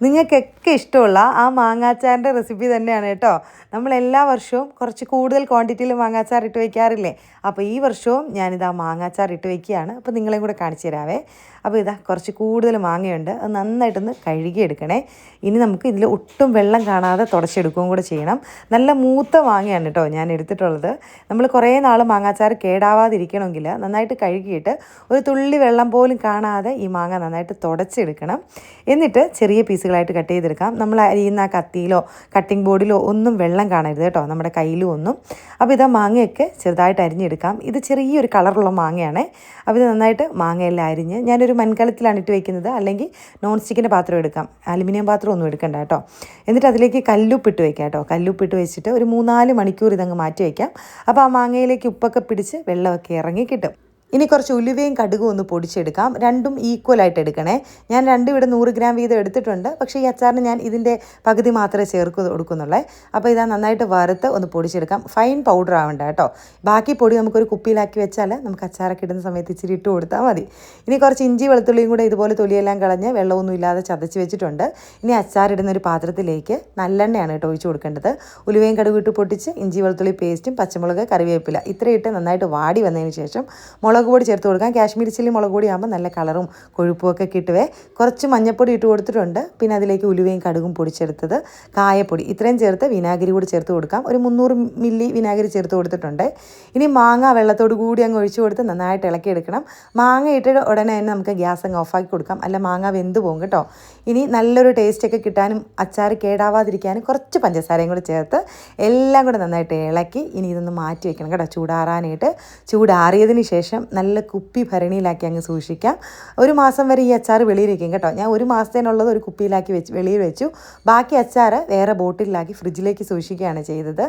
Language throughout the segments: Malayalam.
നിങ്ങൾക്കൊക്കെ ഇഷ്ടമുള്ള ആ മാങ്ങാച്ചാറിൻ്റെ റെസിപ്പി തന്നെയാണ് കേട്ടോ. നമ്മൾ എല്ലാ വർഷവും കുറച്ച് കൂടുതൽ ക്വാണ്ടിറ്റിയിൽ മാങ്ങാച്ചാർ ഇട്ട് വയ്ക്കാറില്ലേ? അപ്പോൾ ഈ വർഷവും ഞാനിതാ മാങ്ങാച്ചാർ ഇട്ട് വയ്ക്കുകയാണ്. അപ്പോൾ നിങ്ങളെയും കൂടെ കാണിച്ചു തരാവേ. അപ്പോൾ ഇതാ കുറച്ച് കൂടുതൽ മാങ്ങയുണ്ട്, അത് നന്നായിട്ടൊന്ന് കഴുകിയെടുക്കണേ. ഇനി നമുക്ക് ഇതിൽ ഒട്ടും വെള്ളം കാണാതെ തുടച്ചെടുക്കുകയും കൂടെ ചെയ്യണം. നല്ല മൂത്ത മാങ്ങയാണ് കേട്ടോ ഞാൻ എടുത്തിട്ടുള്ളത്. നമ്മൾ കുറേ നാൾ മാങ്ങാച്ചാർ കേടാവാതിരിക്കണമെങ്കിൽ നന്നായിട്ട് കഴുകിയിട്ട് ഒരു തുള്ളി വെള്ളം പോലും കാണാതെ ഈ മാങ്ങ നന്നായിട്ട് തുടച്ചെടുക്കണം. എന്നിട്ട് ചെറിയ പീസുകളായിട്ട് കട്ട് ചെയ്തെടുക്കാം. നമ്മൾ അരിയുന്ന കത്തിയിലോ കട്ടിംഗ് ബോർഡിലോ ഒന്നും വെള്ളം കാണരുത് കേട്ടോ, നമ്മുടെ കയ്യിലും ഒന്നും. അപ്പോൾ ഇതാ മാങ്ങയൊക്കെ ചെറുതായിട്ട് അരിഞ്ഞെടുക്കാം. ഇത് ചെറിയൊരു കളറുള്ള മാങ്ങയാണ്. അപ്പോൾ ഇത് നന്നായിട്ട് മാങ്ങയെല്ലാം അരിഞ്ഞ് ഞാനൊരു മൺകലത്തിലാണ് ഇട്ട് വയ്ക്കുന്നത്, അല്ലെങ്കിൽ നോൺ സ്റ്റിക്കിൻ്റെ പാത്രം എടുക്കാം, അലുമിനിയം പാത്രം ഒന്നും എടുക്കണ്ട കേട്ടോ. എന്നിട്ട് അതിലേക്ക് കല്ലുപ്പിട്ട് വയ്ക്കാം കേട്ടോ. കല്ലുപ്പിട്ട് വെച്ചിട്ട് ഒരു 3-4 മണിക്കൂർ ഇതങ്ങ് മാറ്റി വയ്ക്കാം. അപ്പോൾ ആ മാങ്ങയിലേക്ക് ഉപ്പൊക്കെ പിടിച്ച് വെള്ളമൊക്കെ ഇറങ്ങി കിട്ടും. ഇനി കുറച്ച് ഉലുവയും കടുകും ഒന്ന് പൊടിച്ചെടുക്കാം. രണ്ടും ഈക്വലായിട്ട് എടുക്കണേ. ഞാൻ രണ്ടും ഇവിടെ 100 ഗ്രാം വീതം എടുത്തിട്ടുണ്ട്. പക്ഷേ ഈ അച്ചാറിന് ഞാൻ ഇതിൻ്റെ പകുതി മാത്രമേ കൊടുക്കുന്നുള്ളൂ. അപ്പോൾ ഇതാ നന്നായിട്ട് വറുത്ത് ഒന്ന് പൊടിച്ചെടുക്കാം. ഫൈൻ പൗഡർ ആവണ്ട കേട്ടോ. ബാക്കി പൊടി നമുക്കൊരു കുപ്പിയിലാക്കി വെച്ചാൽ നമുക്ക് അച്ചാറൊക്കെ ഇടുന്ന സമയത്ത് ഇച്ചിരി ഇട്ട് കൊടുത്താൽ മതി. ഇനി കുറച്ച് ഇഞ്ചി വെളുത്തുള്ളിയും കൂടെ ഇതുപോലെ തൊലിയെല്ലാം കളഞ്ഞ് വെള്ളമൊന്നും ഇല്ലാതെ ചതച്ച് വെച്ചിട്ടുണ്ട്. ഇനി അച്ചാറിടുന്ന ഒരു പാത്രത്തിലേക്ക് നല്ലെണ്ണയാണ് കേട്ടോ ഒഴിച്ച് കൊടുക്കേണ്ടത്. ഉലുവയും കടുകും ഇട്ട് പൊട്ടിച്ച് ഇഞ്ചി വെളുത്തുള്ളി പേസ്റ്റും പച്ചമുളക് കറിവേപ്പില ഇത്രയും ഇട്ട് നന്നായിട്ട് വാടി വന്നതിന് ശേഷം മുളക് പൊടി ചേർത്ത് കൊടുക്കാം. കാശ്മീരി ചില്ലി മുളക് പൊടി ആകുമ്പോൾ നല്ല കളറും കൊഴുപ്പും ഒക്കെ കിട്ടുവേ. കുറച്ച് മഞ്ഞൾപ്പൊടി ഇട്ട് കൊടുത്തിട്ടുണ്ട്. പിന്നെ അതിലേക്ക് ഉലുവയും കടുകും പൊടിച്ചെടുത്തത്, കായപ്പൊടി ഇത്രയും ചേർത്ത് വിനാഗിരി കൂടി ചേർത്ത് കൊടുക്കാം. ഒരു 300 മില്ലി വിനാഗിരി ചേർത്ത് കൊടുത്തിട്ടുണ്ട്. ഇനി മാങ്ങ വെള്ളത്തോട് കൂടി അങ്ങ് ഒഴിച്ചു കൊടുത്ത് നന്നായിട്ട് ഇളക്കിയെടുക്കണം. മാങ്ങ ഇട്ടിട്ട് ഉടനെ തന്നെ നമുക്ക് ഗ്യാസ് അങ്ങ് ഓഫാക്കി കൊടുക്കാം, അല്ല മാങ്ങ വെന്ത് പോകും കേട്ടോ. ഇനി നല്ലൊരു ടേസ്റ്റൊക്കെ കിട്ടാനും അച്ചാർ കേടാവാതിരിക്കാനും കുറച്ച് പഞ്ചസാരയും കൂടി ചേർത്ത് എല്ലാം കൂടെ നന്നായിട്ട് ഇളക്കി ഇനി ഇതൊന്ന് മാറ്റി വയ്ക്കണം കേട്ടോ, ചൂടാറാനായിട്ട്. ചൂടാറിയതിന് ശേഷം നല്ല കുപ്പി ഭരണിയിലാക്കി അങ്ങ് സൂക്ഷിക്കാം. 1 മാസം വരെ ഈ അച്ചാർ വെളിയിലിരിക്കും കേട്ടോ. ഞാൻ 1 മാസത്തേനുള്ളത് ഒരു കുപ്പിയിലാക്കി വെളിയിൽ വെച്ചു. ബാക്കി അച്ചാർ വേറെ ബോട്ടിലാക്കി ഫ്രിഡ്ജിലേക്ക് സൂക്ഷിക്കുകയാണ് ചെയ്തത്.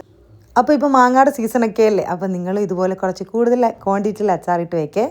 അപ്പോൾ ഇപ്പോൾ മാങ്ങയുടെ സീസണൊക്കെ അല്ലേ, അപ്പോൾ നിങ്ങൾ ഇതുപോലെ കുറച്ച് കൂടുതൽ ക്വാണ്ടിറ്റിയിൽ അച്ചാറിട്ട് വയ്ക്കേ.